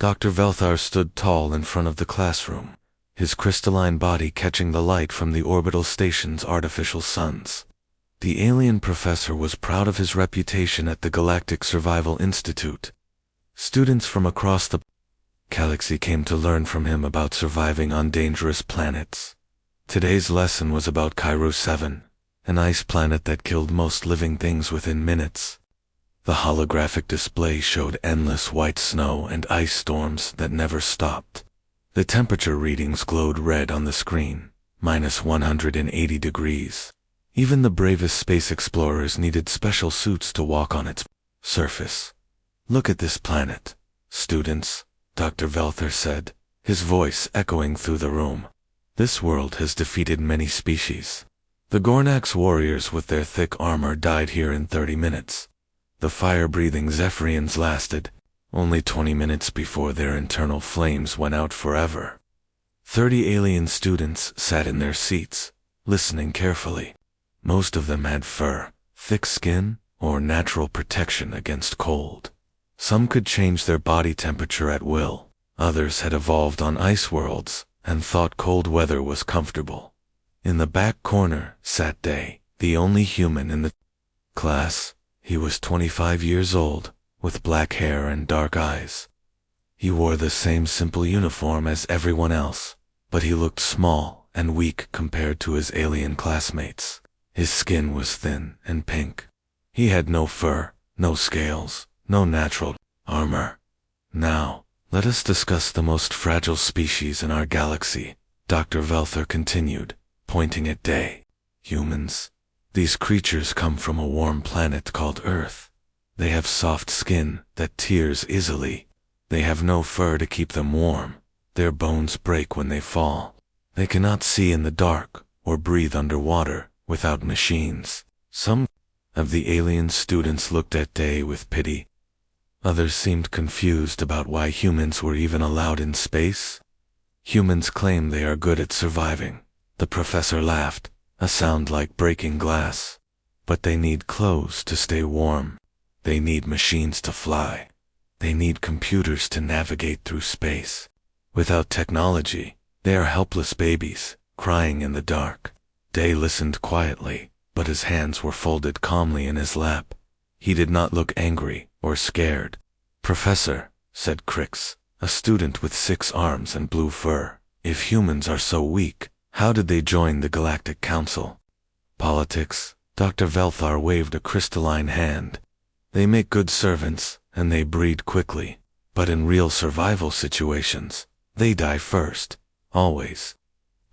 Dr. Velthar stood tall in front of the classroom, his crystalline body catching the light from the orbital station's artificial suns. The alien professor was proud of his reputation at the Galactic Survival Institute. Students from across the galaxy came to learn from him about surviving on dangerous planets. Today's lesson was about Cairo 7, an ice planet that killed most living things within minutes. The holographic display showed endless white snow and ice storms that never stopped. The temperature readings glowed red on the screen, -180 degrees. Even the bravest space explorers needed special suits to walk on its surface. "Look at this planet, students," Dr. Velthar said, his voice echoing through the room. "This world has defeated many species. The Gornax warriors with their thick armor died here in 30 minutes. The fire-breathing Zephyrians lasted only 20 minutes before their internal flames went out forever." 30 alien students sat in their seats, listening carefully. Most of them had fur, thick skin, or natural protection against cold. Some could change their body temperature at will. Others had evolved on ice worlds and thought cold weather was comfortable. In the back corner sat Day, the only human in the class. He was 25 years old, with black hair and dark eyes. He wore the same simple uniform as everyone else, but he looked small and weak compared to his alien classmates. His skin was thin and pink. He had no fur, no scales, no natural armor. "Now, let us discuss the most fragile species in our galaxy," Dr. Velthar continued, pointing at Day. "Humans. These creatures come from a warm planet called Earth. They have soft skin that tears easily. They have no fur to keep them warm. Their bones break when they fall. They cannot see in the dark or breathe underwater without machines." Some of the alien students looked at Day with pity. Others seemed confused about why humans were even allowed in space. "Humans claim they are good at surviving," the professor laughed, a sound like breaking glass. "But they need clothes to stay warm. They need machines to fly. They need computers to navigate through space. Without technology, they are helpless babies, crying in the dark." Day listened quietly, but his hands were folded calmly in his lap. He did not look angry or scared. "Professor," said Crix, a student with 6 arms and blue fur, "if humans are so weak, how did they join the Galactic Council?" "Politics." Dr. Velthar waved a crystalline hand. "They make good servants, and they breed quickly. But in real survival situations, they die first, always."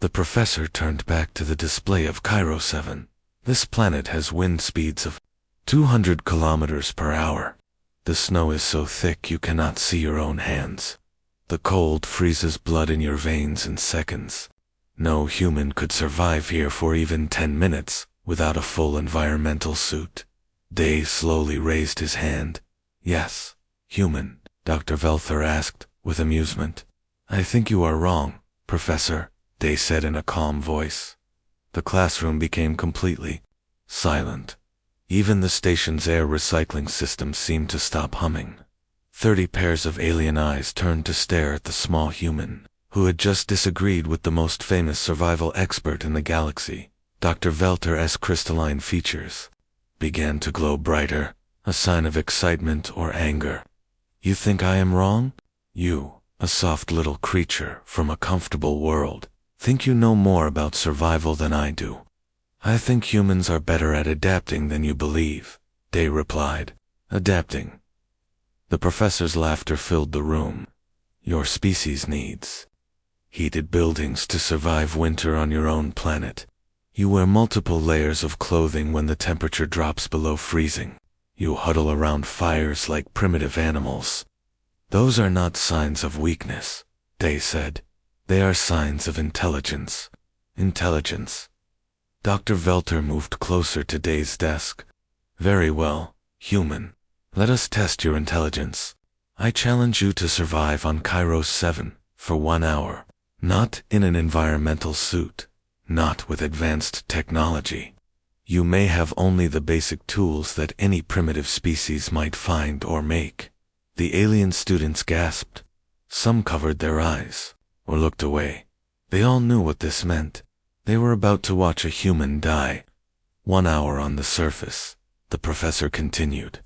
The professor turned back to the display of Cairo 7. "This planet has wind speeds of 200 kilometers per hour. The snow is so thick you cannot see your own hands. The cold freezes blood in your veins in seconds. No human could survive here for even 10 minutes without a full environmental suit." Day slowly raised his hand. "Yes, human," Dr. Velthar asked, with amusement. "I think you are wrong, Professor," Day said in a calm voice. The classroom became completely silent. Even the station's air recycling system seemed to stop humming. 30 pairs of alien eyes turned to stare at the small human, who had just disagreed with the most famous survival expert in the galaxy. Dr. Veltar's crystalline features began to glow brighter, a sign of excitement or anger. "You think I am wrong? You, a soft little creature from a comfortable world, think you know more about survival than I do. I think humans are better at adapting than you believe," Day replied. "Adapting." The professor's laughter filled the room. "Your species needs heated buildings to survive winter on your own planet. You wear multiple layers of clothing when the temperature drops below freezing. You huddle around fires like primitive animals. Those are not signs of weakness," Day said. "They are signs of intelligence." "Intelligence." Dr. Veltar moved closer to Day's desk. "Very well, human. Let us test your intelligence. I challenge you to survive on Cairo 7 for 1 hour. Not in an environmental suit. Not with advanced technology. You may have only the basic tools that any primitive species might find or make." The alien students gasped. Some covered their eyes, or looked away. They all knew what this meant. They were about to watch a human die. 1 hour on the surface, the professor continued.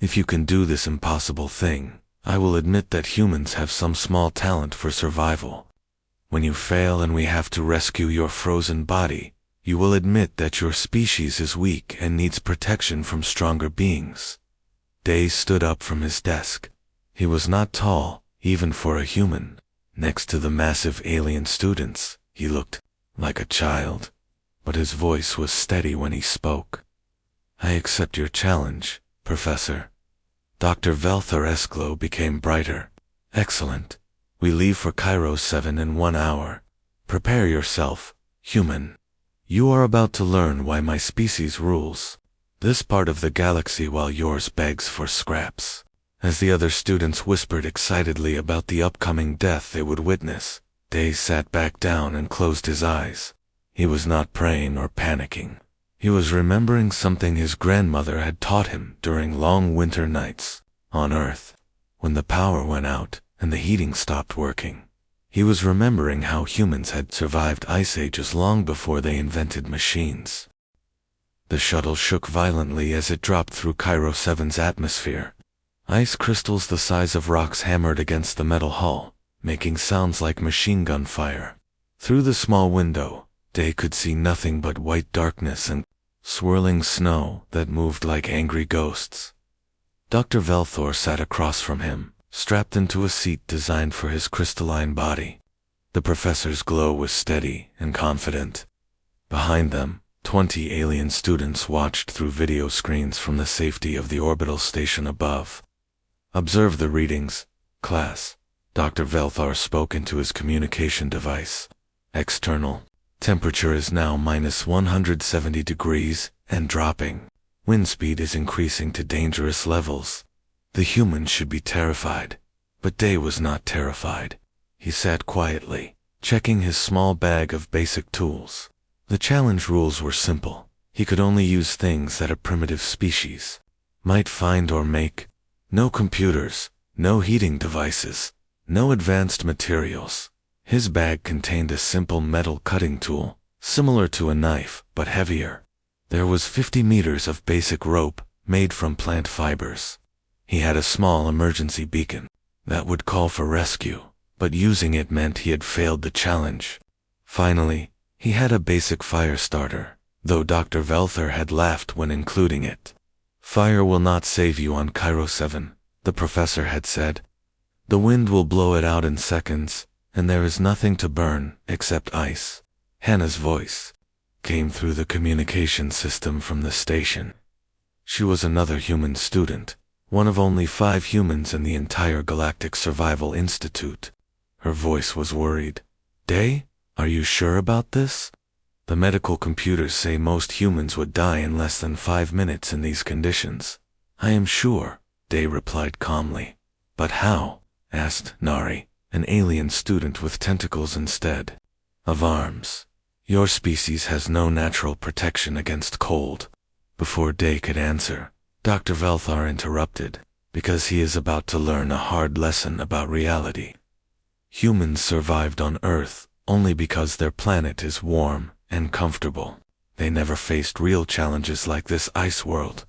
If you can do this impossible thing, I will admit that humans have some small talent for survival. When you fail and we have to rescue your frozen body, you will admit that your species is weak and needs protection from stronger beings. Day stood up from his desk. He was not tall, even for a human. Next to the massive alien students, he looked like a child, but his voice was steady when he spoke. I accept your challenge, Professor. Dr. Velthor's glow became brighter. Excellent. We leave for Cairo 7 in 1 hour. Prepare yourself, human. You are about to learn why my species rules this part of the galaxy while yours begs for scraps. As the other students whispered excitedly about the upcoming death they would witness, Day sat back down and closed his eyes. He was not praying or panicking. He was remembering something his grandmother had taught him during long winter nights on Earth, when the power went out and the heating stopped working. He was remembering how humans had survived ice ages long before they invented machines. The shuttle shook violently as it dropped through Cairo 7's atmosphere. Ice crystals the size of rocks hammered against the metal hull, making sounds like machine gun fire. Through the small window, Day could see nothing but white darkness and swirling snow that moved like angry ghosts. Dr. Velthor sat across from him, strapped into a seat designed for his crystalline body. The professor's glow was steady and confident. Behind them, 20 alien students watched through video screens from the safety of the orbital station above. Observe the readings, class. Dr. Velthor spoke into his communication device. External. Temperature is now minus 170 degrees and dropping. Wind speed is increasing to dangerous levels. The humans should be terrified, but Day was not terrified. He sat quietly, checking his small bag of basic tools. The challenge rules were simple. He could only use things that a primitive species might find or make. No computers, no heating devices, no advanced materials. His bag contained a simple metal cutting tool, similar to a knife, but heavier. There was 50 meters of basic rope, made from plant fibers. He had a small emergency beacon that would call for rescue, but using it meant he had failed the challenge. Finally, he had a basic fire starter, though Dr. Velthor had laughed when including it. Fire will not save you on Cairo 7, the professor had said. The wind will blow it out in seconds, and there is nothing to burn except ice. Hannah's voice came through the communication system from the station. She was another human student, one of only 5 humans in the entire Galactic Survival Institute. Her voice was worried. Day, are you sure about this? The medical computers say most humans would die in less than 5 minutes in these conditions. I am sure, Day replied calmly. But how? Asked Nari, an alien student with tentacles instead of arms. Your species has no natural protection against cold. Before Day could answer, Dr. Velthor interrupted, because he is about to learn a hard lesson about reality. Humans survived on Earth only because their planet is warm and comfortable. They never faced real challenges like this ice world.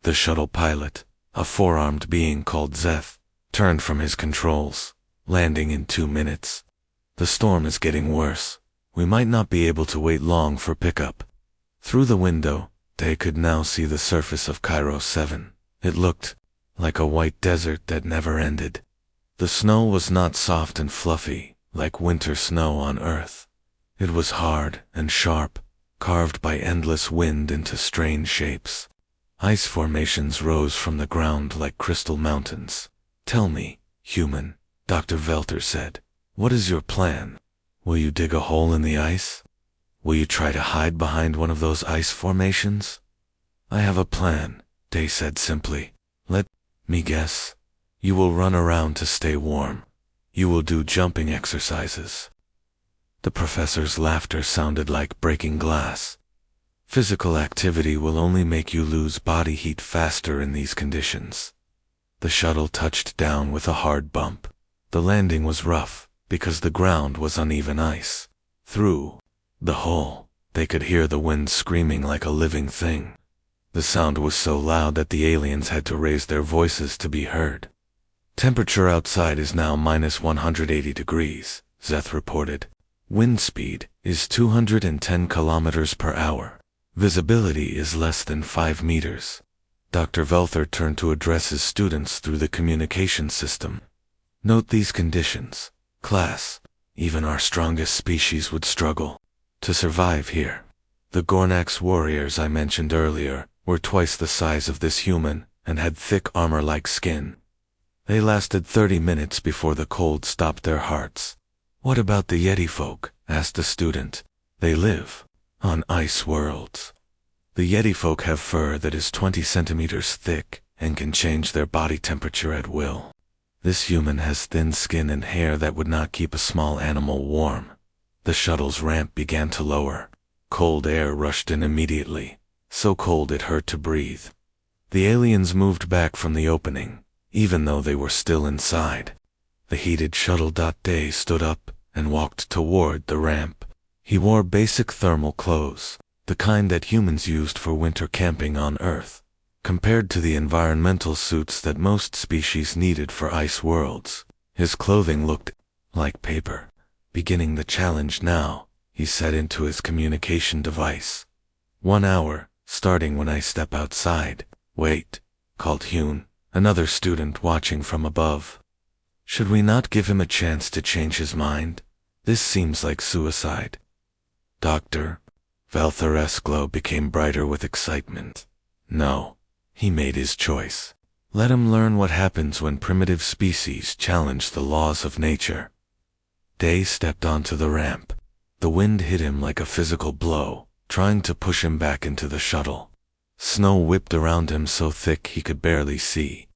The shuttle pilot, a 4-armed being called Zeth, turned from his controls, landing in 2 minutes. The storm is getting worse. We might not be able to wait long for pickup. Through the window, they could now see the surface of Cairo 7. It looked like a white desert that never ended. The snow was not soft and fluffy, like winter snow on Earth. It was hard and sharp, carved by endless wind into strange shapes. Ice formations rose from the ground like crystal mountains. Tell me, human, Dr. Velthor said, what is your plan? Will you dig a hole in the ice? Will you try to hide behind one of those ice formations? I have a plan, Day said simply. Let me guess. You will run around to stay warm. You will do jumping exercises. The professor's laughter sounded like breaking glass. Physical activity will only make you lose body heat faster in these conditions. The shuttle touched down with a hard bump. The landing was rough, because the ground was uneven ice. Through the hole, they could hear the wind screaming like a living thing. The sound was so loud that the aliens had to raise their voices to be heard. Temperature outside is now minus 180 degrees, Zeth reported. Wind speed is 210 kilometers per hour. Visibility is less than 5 meters. Dr. Velther turned to address his students through the communication system. Note these conditions. Class, even our strongest species would struggle to survive here. The Gornax warriors I mentioned earlier were twice the size of this human and had thick armor-like skin. They lasted 30 minutes before the cold stopped their hearts. What about the Yeti folk? Asked the student. They live on ice worlds. The Yeti folk have fur that is 20 centimeters thick and can change their body temperature at will. This human has thin skin and hair that would not keep a small animal warm. The shuttle's ramp began to lower. Cold air rushed in immediately, so cold it hurt to breathe. The aliens moved back from the opening, even though they were still inside. The heated shuttle. Day stood up and walked toward the ramp. He wore basic thermal clothes, the kind that humans used for winter camping on Earth. Compared to the environmental suits that most species needed for ice worlds, his clothing looked like paper. Beginning the challenge now, he said into his communication device. 1 hour, starting when I step outside. Wait, called Hune, another student watching from above. Should we not give him a chance to change his mind? This seems like suicide. Dr. Velther's glow became brighter with excitement. No, he made his choice. Let him learn what happens when primitive species challenge the laws of nature. Day stepped onto the ramp. The wind hit him like a physical blow, trying to push him back into the shuttle. Snow whipped around him so thick he could barely see.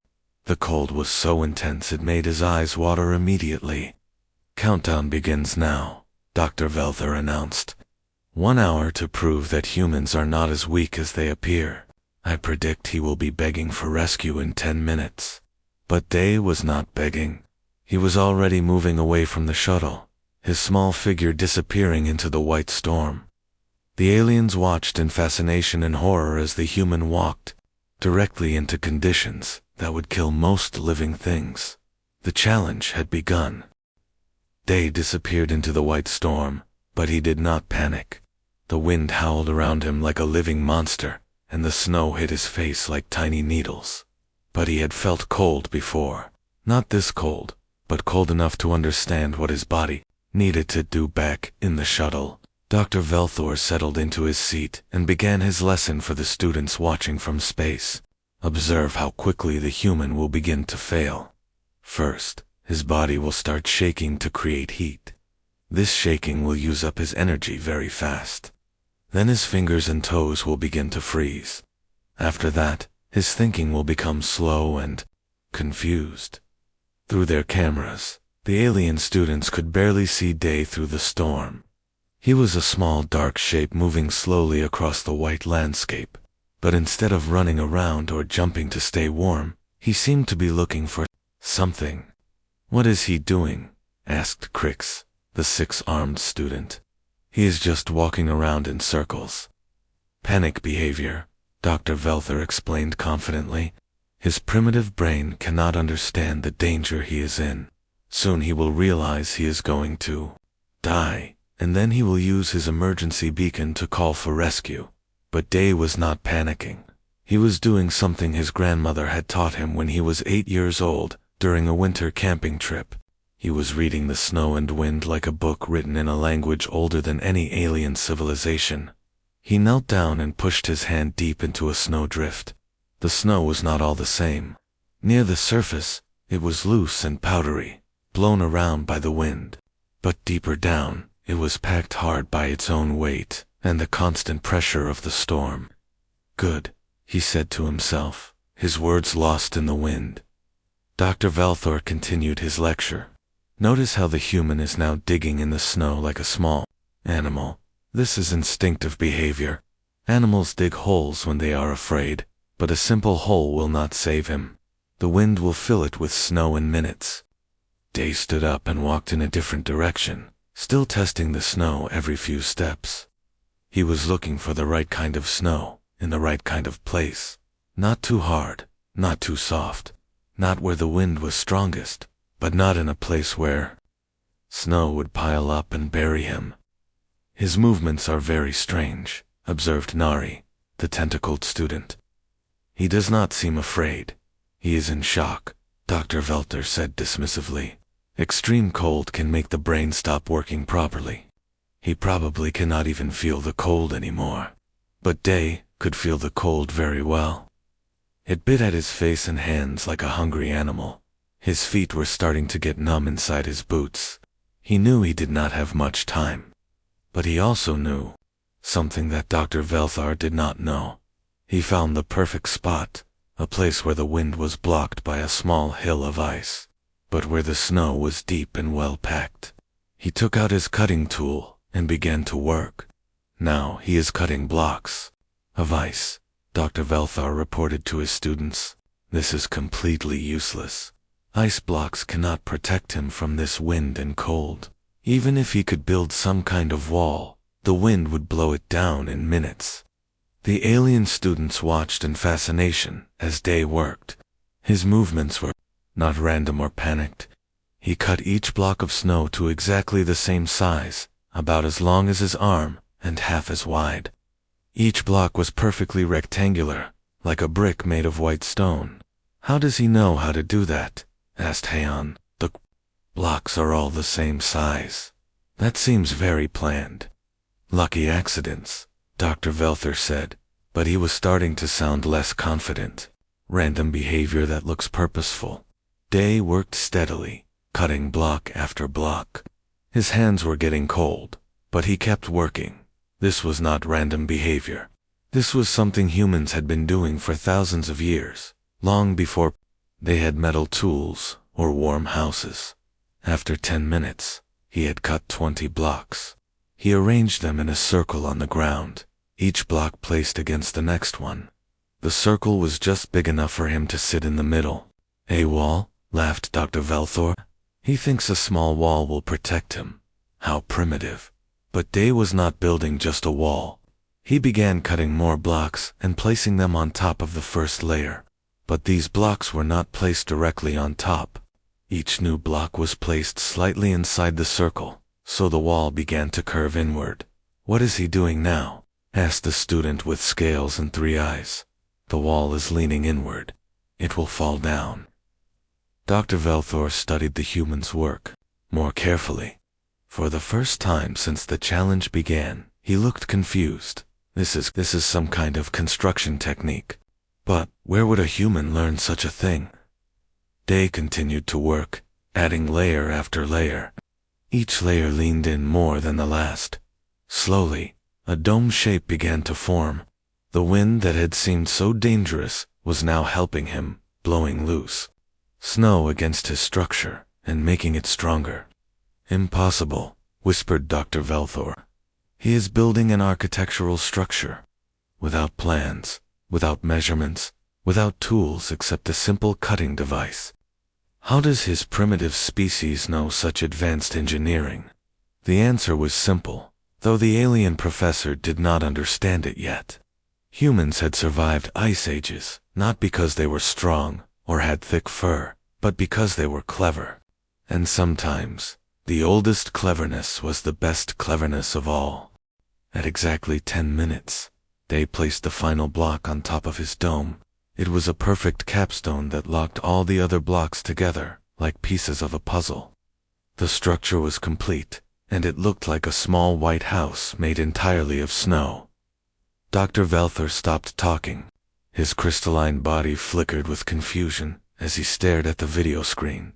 The cold was so intense it made his eyes water immediately. Countdown begins now, Dr. Velther announced. 1 hour to prove that humans are not as weak as they appear. I predict he will be begging for rescue in 10 minutes. But Day was not begging. He was already moving away from the shuttle, his small figure disappearing into the white storm. The aliens watched in fascination and horror as the human walked directly into conditions that would kill most living things. The challenge had begun. Day disappeared into the white storm, but he did not panic. The wind howled around him like a living monster, and the snow hit his face like tiny needles. But he had felt cold before. Not this cold, but cold enough to understand what his body needed to do back in the shuttle. Dr. Velthor settled into his seat and began his lesson for the students watching from space. Observe how quickly the human will begin to fail. First, his body will start shaking to create heat. This shaking will use up his energy very fast. Then his fingers and toes will begin to freeze. After that, his thinking will become slow and confused. Through their cameras, the alien students could barely see Day through the storm. He was a small dark shape moving slowly across the white landscape, but instead of running around or jumping to stay warm, he seemed to be looking for something. What is he doing? Asked Crix, the 6-armed student. He is just walking around in circles. Panic behavior, Dr. Velther explained confidently. His primitive brain cannot understand the danger he is in. Soon he will realize he is going to die, and then he will use his emergency beacon to call for rescue. But Day was not panicking. He was doing something his grandmother had taught him when he was 8 years old, during a winter camping trip. He was reading the snow and wind like a book written in a language older than any alien civilization. He knelt down and pushed his hand deep into a snowdrift. The snow was not all the same. Near the surface, it was loose and powdery, blown around by the wind. But deeper down, it was packed hard by its own weight and the constant pressure of the storm. Good, he said to himself, his words lost in the wind. Dr. Velthor continued his lecture. Notice how the human is now digging in the snow like a small animal. This is instinctive behavior. Animals dig holes when they are afraid, but a simple hole will not save him. The wind will fill it with snow in minutes. Day stood up and walked in a different direction, still testing the snow every few steps. He was looking for the right kind of snow, in the right kind of place. Not too hard, not too soft, not where the wind was strongest, but not in a place where snow would pile up and bury him. His movements are very strange, observed Nari, the tentacled student. He does not seem afraid. He is in shock, Dr. Velter said dismissively. Extreme cold can make the brain stop working properly. He probably cannot even feel the cold anymore. But Day could feel the cold very well. It bit at his face and hands like a hungry animal. His feet were starting to get numb inside his boots. He knew he did not have much time. But he also knew something that Dr. Velthar did not know. He found the perfect spot, a place where the wind was blocked by a small hill of ice, but where the snow was deep and well packed. He took out his cutting tool and began to work. Now he is cutting blocks of ice, Dr. Velthar reported to his students. This is completely useless. Ice blocks cannot protect him from this wind and cold. Even if he could build some kind of wall, the wind would blow it down in minutes. The alien students watched in fascination as Day worked. His movements were not random or panicked. He cut each block of snow to exactly the same size, about as long as his arm and half as wide. Each block was perfectly rectangular, like a brick made of white stone. How does he know how to do that? Asked Heian. The blocks are all the same size. That seems very planned. Lucky accidents, Dr. Velther said, but he was starting to sound less confident. Random behavior that looks purposeful. Day worked steadily, cutting block after block. His hands were getting cold, but he kept working. This was not random behavior. This was something humans had been doing for thousands of years, long before they had metal tools or warm houses. After 10 minutes, he had cut 20 blocks. He arranged them in a circle on the ground, each block placed against the next one. The circle was just big enough for him to sit in the middle. A wall? Laughed Dr. Velthor. He thinks a small wall will protect him. How primitive. But Day was not building just a wall. He began cutting more blocks and placing them on top of the first layer. But these blocks were not placed directly on top. Each new block was placed slightly inside the circle, so the wall began to curve inward. What is he doing now? Asked the student with scales and 3 eyes. The wall is leaning inward. It will fall down. Dr. Velthor studied the human's work more carefully. For the first time since the challenge began, he looked confused. This is some kind of construction technique. But where would a human learn such a thing? Day continued to work, adding layer after layer. Each layer leaned in more than the last. Slowly, a dome shape began to form. The wind that had seemed so dangerous was now helping him, blowing loose snow against his structure and making it stronger. Impossible, whispered Dr. Velthor. He is building an architectural structure. Without plans, without measurements, without tools except a simple cutting device. How does his primitive species know such advanced engineering? The answer was simple, though the alien professor did not understand it yet. Humans had survived ice ages, not because they were strong or had thick fur, but because they were clever. And sometimes, the oldest cleverness was the best cleverness of all. At exactly 10 minutes, Day placed the final block on top of his dome. It was a perfect capstone that locked all the other blocks together, like pieces of a puzzle. The structure was complete, and it looked like a small white house made entirely of snow. Dr. Velthor stopped talking. His crystalline body flickered with confusion as he stared at the video screen.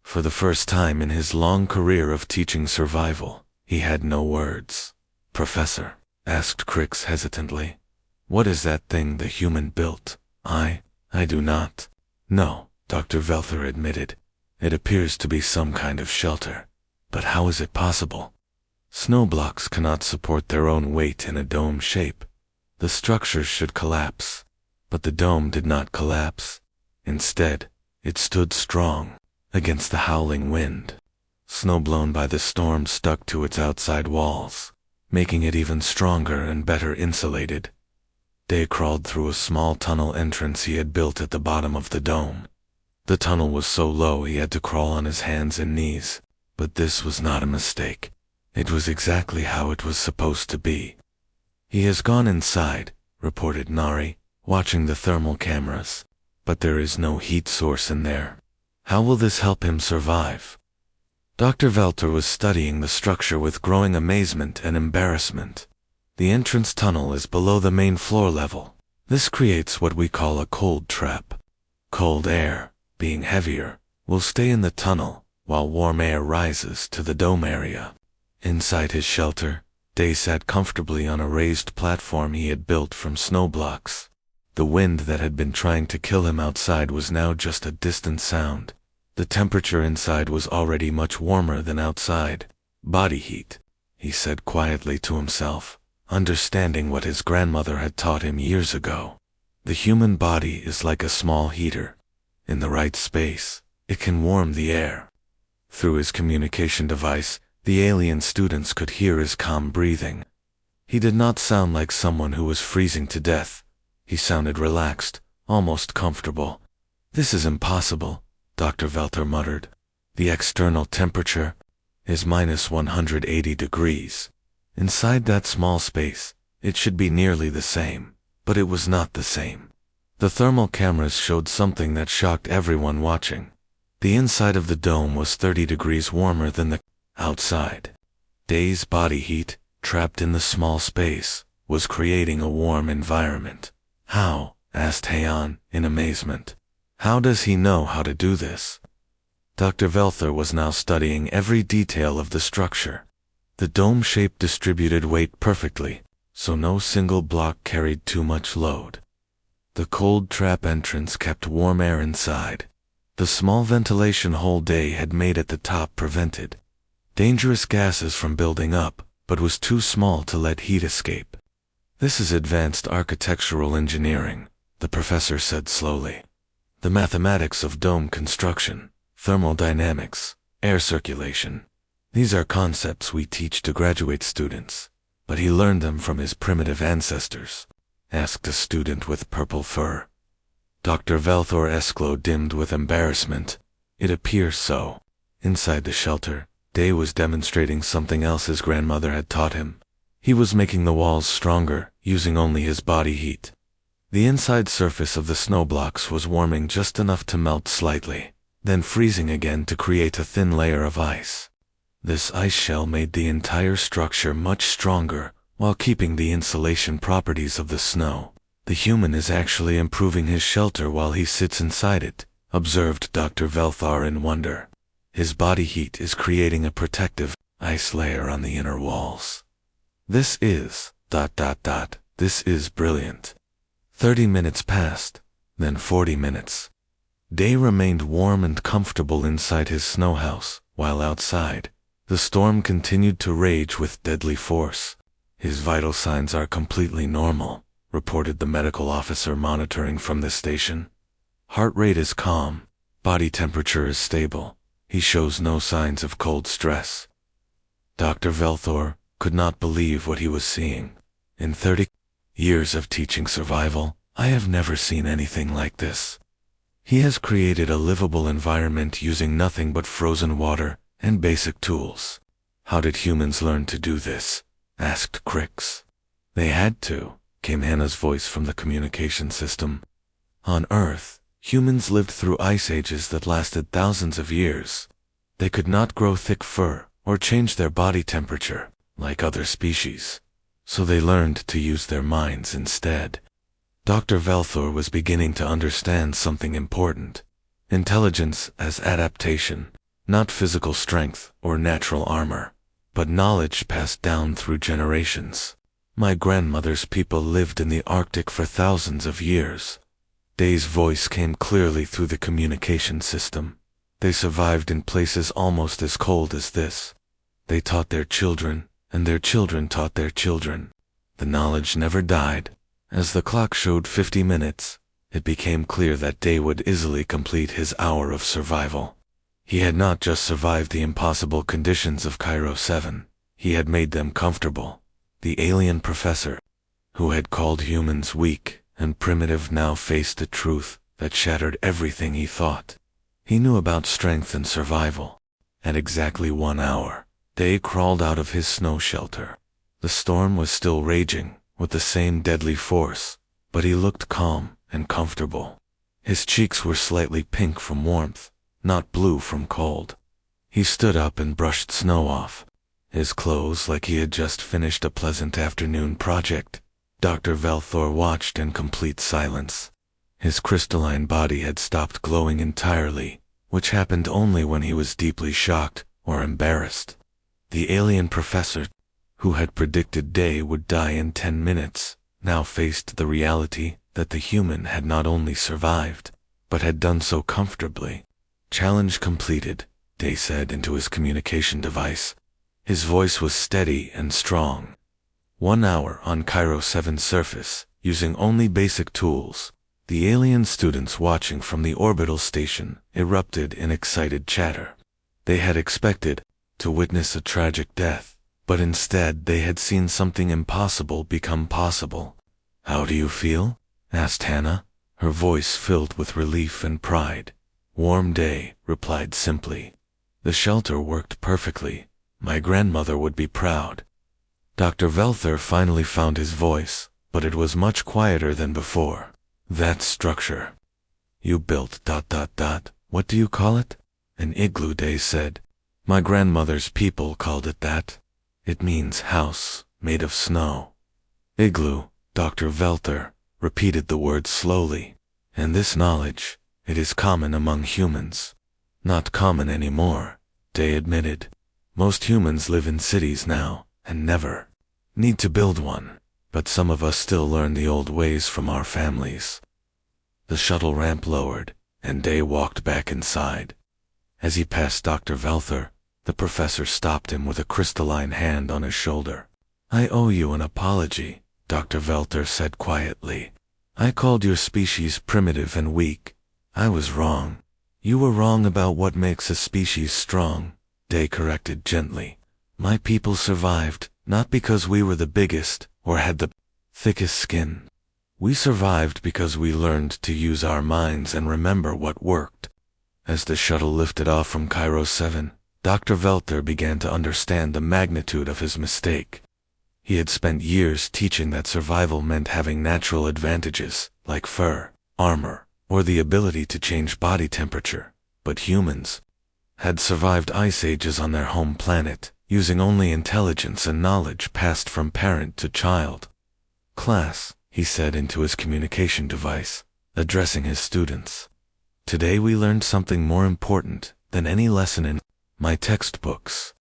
For the first time in his long career of teaching survival, he had no words. "Professor," asked Crix hesitantly, "what is that thing the human built?" I do not know," Dr. Velthor admitted. "It appears to be some kind of shelter. But how is it possible? Snow blocks cannot support their own weight in a dome shape. The structure should collapse. But the dome did not collapse. Instead, it stood strong, against the howling wind. Snow blown by the storm stuck to its outside walls, making it even stronger and better insulated. Day crawled through a small tunnel entrance he had built at the bottom of the dome. The tunnel was so low he had to crawl on his hands and knees, but this was not a mistake. It was exactly how it was supposed to be. "He has gone inside," reported Nari, watching the thermal cameras. "But there is no heat source in there. How will this help him survive?" Dr. Velter was studying the structure with growing amazement and embarrassment. The entrance tunnel is below the main floor level. This creates what we call a cold trap. Cold air, being heavier, will stay in the tunnel, while warm air rises to the dome area. Inside his shelter, Day sat comfortably on a raised platform he had built from snow blocks. The wind that had been trying to kill him outside was now just a distant sound. The temperature inside was already much warmer than outside. "Body heat," he said quietly to himself, understanding what his grandmother had taught him years ago. The human body is like a small heater. In the right space, it can warm the air. Through his communication device, the alien students could hear his calm breathing. He did not sound like someone who was freezing to death. He sounded relaxed, almost comfortable. "This is impossible," Dr. Velter muttered. "The external temperature is minus 180 degrees. Inside that small space, it should be nearly the same, but it was not the same." The thermal cameras showed something that shocked everyone watching. The inside of the dome was 30 degrees warmer than the outside. Day's body heat, trapped in the small space, was creating a warm environment. "How?" asked Heian, in amazement. "How does he know how to do this?" Dr. Velther was now studying every detail of the structure. The dome shape distributed weight perfectly, so no single block carried too much load. The cold trap entrance kept warm air inside. The small ventilation hole Day had made at the top prevented dangerous gases from building up, but was too small to let heat escape. "This is advanced architectural engineering," the professor said slowly. "The mathematics of dome construction, thermodynamics, air circulation. These are concepts we teach to graduate students." "But he learned them from his primitive ancestors?" asked a student with purple fur. Dr. Velthor's glow dimmed with embarrassment. "It appears so." Inside the shelter, Day was demonstrating something else his grandmother had taught him. He was making the walls stronger, using only his body heat. The inside surface of the snow blocks was warming just enough to melt slightly, then freezing again to create a thin layer of ice. This ice shell made the entire structure much stronger, while keeping the insulation properties of the snow. "The human is actually improving his shelter while he sits inside it," observed Dr. Velthar in wonder. "His body heat is creating a protective ice layer on the inner walls. This is ... This is brilliant." 30 minutes passed, then 40 minutes. Day remained warm and comfortable inside his snow house, while outside, the storm continued to rage with deadly force. "His vital signs are completely normal," reported the medical officer monitoring from the station. "Heart rate is calm, body temperature is stable. He shows no signs of cold stress." Dr. Velthor could not believe what he was seeing. "In 30 years of teaching survival, I have never seen anything like this. He has created a livable environment using nothing but frozen water and basic tools." "How did humans learn to do this?" asked Crix. "They had to," came Hannah's voice from the communication system. "On Earth, humans lived through ice ages that lasted thousands of years. They could not grow thick fur or change their body temperature, like other species. So they learned to use their minds instead." Dr. Velthor was beginning to understand something important. Intelligence as adaptation, not physical strength or natural armor, but knowledge passed down through generations. "My grandmother's people lived in the Arctic for thousands of years." Day's voice came clearly through the communication system. "They survived in places almost as cold as this. They taught their children, and their children taught their children. The knowledge never died." As the clock showed 50 minutes, it became clear that Day would easily complete his hour of survival. He had not just survived the impossible conditions of Cairo 7, he had made them comfortable. The alien professor, who had called humans weak and primitive, now faced the truth that shattered everything he thought. He knew about strength and survival. At exactly 1 hour, Day crawled out of his snow shelter. The storm was still raging, with the same deadly force, but he looked calm and comfortable. His cheeks were slightly pink from warmth, not blue from cold. He stood up and brushed snow off his clothes like he had just finished a pleasant afternoon project. Dr. Velthor watched in complete silence. His crystalline body had stopped glowing entirely, which happened only when he was deeply shocked or embarrassed. The alien professor, who had predicted Day would die in 10 minutes, now faced the reality that the human had not only survived, but had done so comfortably. Challenge completed, Day said into his communication device. His voice was steady and strong. 1 hour on Cairo 7's surface, using only basic tools. The alien students watching from the orbital station erupted in excited chatter. They had expected to witness a tragic death, but instead they had seen something impossible become possible. "How do you feel?" asked Hannah, her voice filled with relief and pride. "Warm Day," replied simply. "The shelter worked perfectly. My grandmother would be proud." Dr. Velthor finally found his voice, but it was much quieter than before. "That structure you built ... what do you call it?" "An igloo," Day said. "My grandmother's people called it that. It means house made of snow." "Igloo," Dr. Velthor repeated the word slowly. "And this knowledge, it is common among humans." "Not common anymore," Day admitted. "Most humans live in cities now, and never need to build one. But some of us still learn the old ways from our families." The shuttle ramp lowered, and Day walked back inside. As he passed Dr. Velthor, the professor stopped him with a crystalline hand on his shoulder. "I owe you an apology," Dr. Velthor said quietly. "I called your species primitive and weak. I was wrong." "You were wrong about what makes a species strong," Day corrected gently. "My people survived, not because we were the biggest or had the thickest skin. We survived because we learned to use our minds and remember what worked." As the shuttle lifted off from Cairo 7, Dr. Velthor began to understand the magnitude of his mistake. He had spent years teaching that survival meant having natural advantages, like fur, armor, or the ability to change body temperature. But humans had survived ice ages on their home planet, using only intelligence and knowledge passed from parent to child. "Class," he said into his communication device, addressing his students. "Today we learned something more important than any lesson in my textbooks.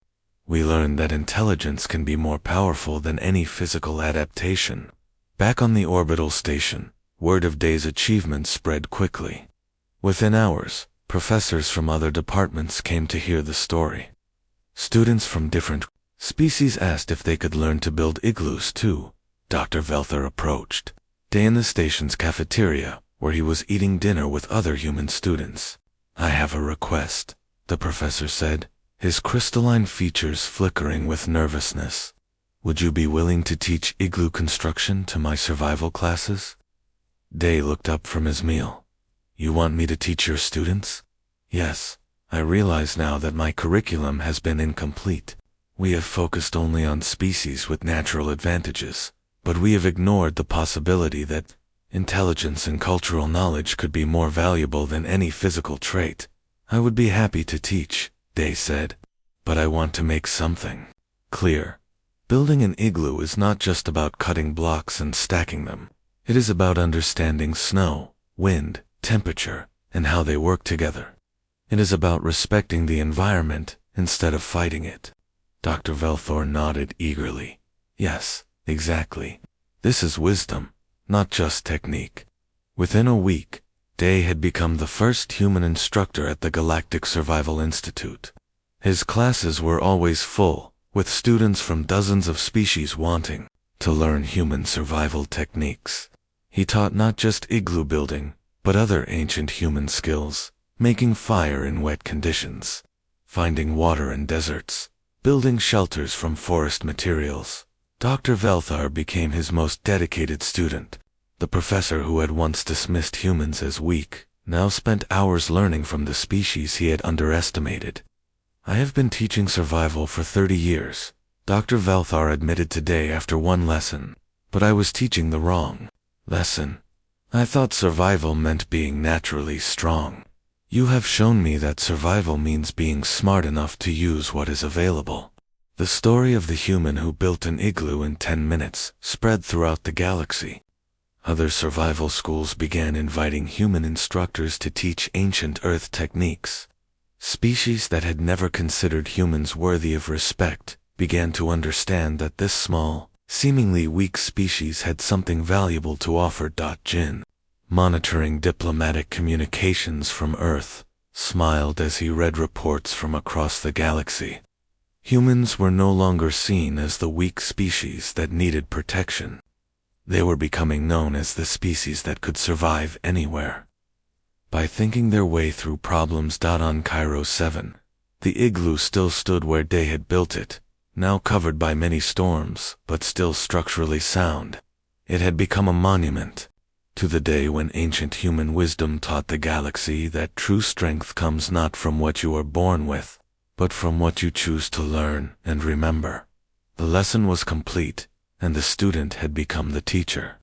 We learned that intelligence can be more powerful than any physical adaptation." Back on the orbital station, word of Day's achievements spread quickly. Within hours, professors from other departments came to hear the story. Students from different species asked if they could learn to build igloos too. Dr. Velthor approached Day in the station's cafeteria, where he was eating dinner with other human students. "I have a request," the professor said, his crystalline features flickering with nervousness. "Would you be willing to teach igloo construction to my survival classes?" Day looked up from his meal. "You want me to teach your students?" "Yes. I realize now that my curriculum has been incomplete. We have focused only on species with natural advantages, but we have ignored the possibility that intelligence and cultural knowledge could be more valuable than any physical trait." "I would be happy to teach," Day said, "but I want to make something clear. Building an igloo is not just about cutting blocks and stacking them. It is about understanding snow, wind, temperature, and how they work together. It is about respecting the environment instead of fighting it." Dr. Velthor nodded eagerly. "Yes, exactly. This is wisdom, not just technique." Within a week, Day had become the first human instructor at the Galactic Survival Institute. His classes were always full, with students from dozens of species wanting to learn human survival techniques. He taught not just igloo building, but other ancient human skills, making fire in wet conditions, finding water in deserts, building shelters from forest materials. Dr. Velthar became his most dedicated student. The professor who had once dismissed humans as weak, now spent hours learning from the species he had underestimated. I have been teaching survival for 30 years, Dr. Velthar admitted today after one lesson, but I was teaching the wrong lesson. I thought survival meant being naturally strong. You have shown me that survival means being smart enough to use what is available. The story of the human who built an igloo in 10 minutes spread throughout the galaxy. Other survival schools began inviting human instructors to teach ancient Earth techniques. Species that had never considered humans worthy of respect began to understand that this small, seemingly weak species had something valuable to offer. Jin, monitoring diplomatic communications from Earth, smiled as he read reports from across the galaxy. Humans were no longer seen as the weak species that needed protection. They were becoming known as the species that could survive anywhere. By thinking their way through problems. On Cairo 7, the igloo still stood where Day had built it, now covered by many storms, but still structurally sound. It had become a monument to the day when ancient human wisdom taught the galaxy that true strength comes not from what you are born with, but from what you choose to learn and remember. The lesson was complete, and the student had become the teacher.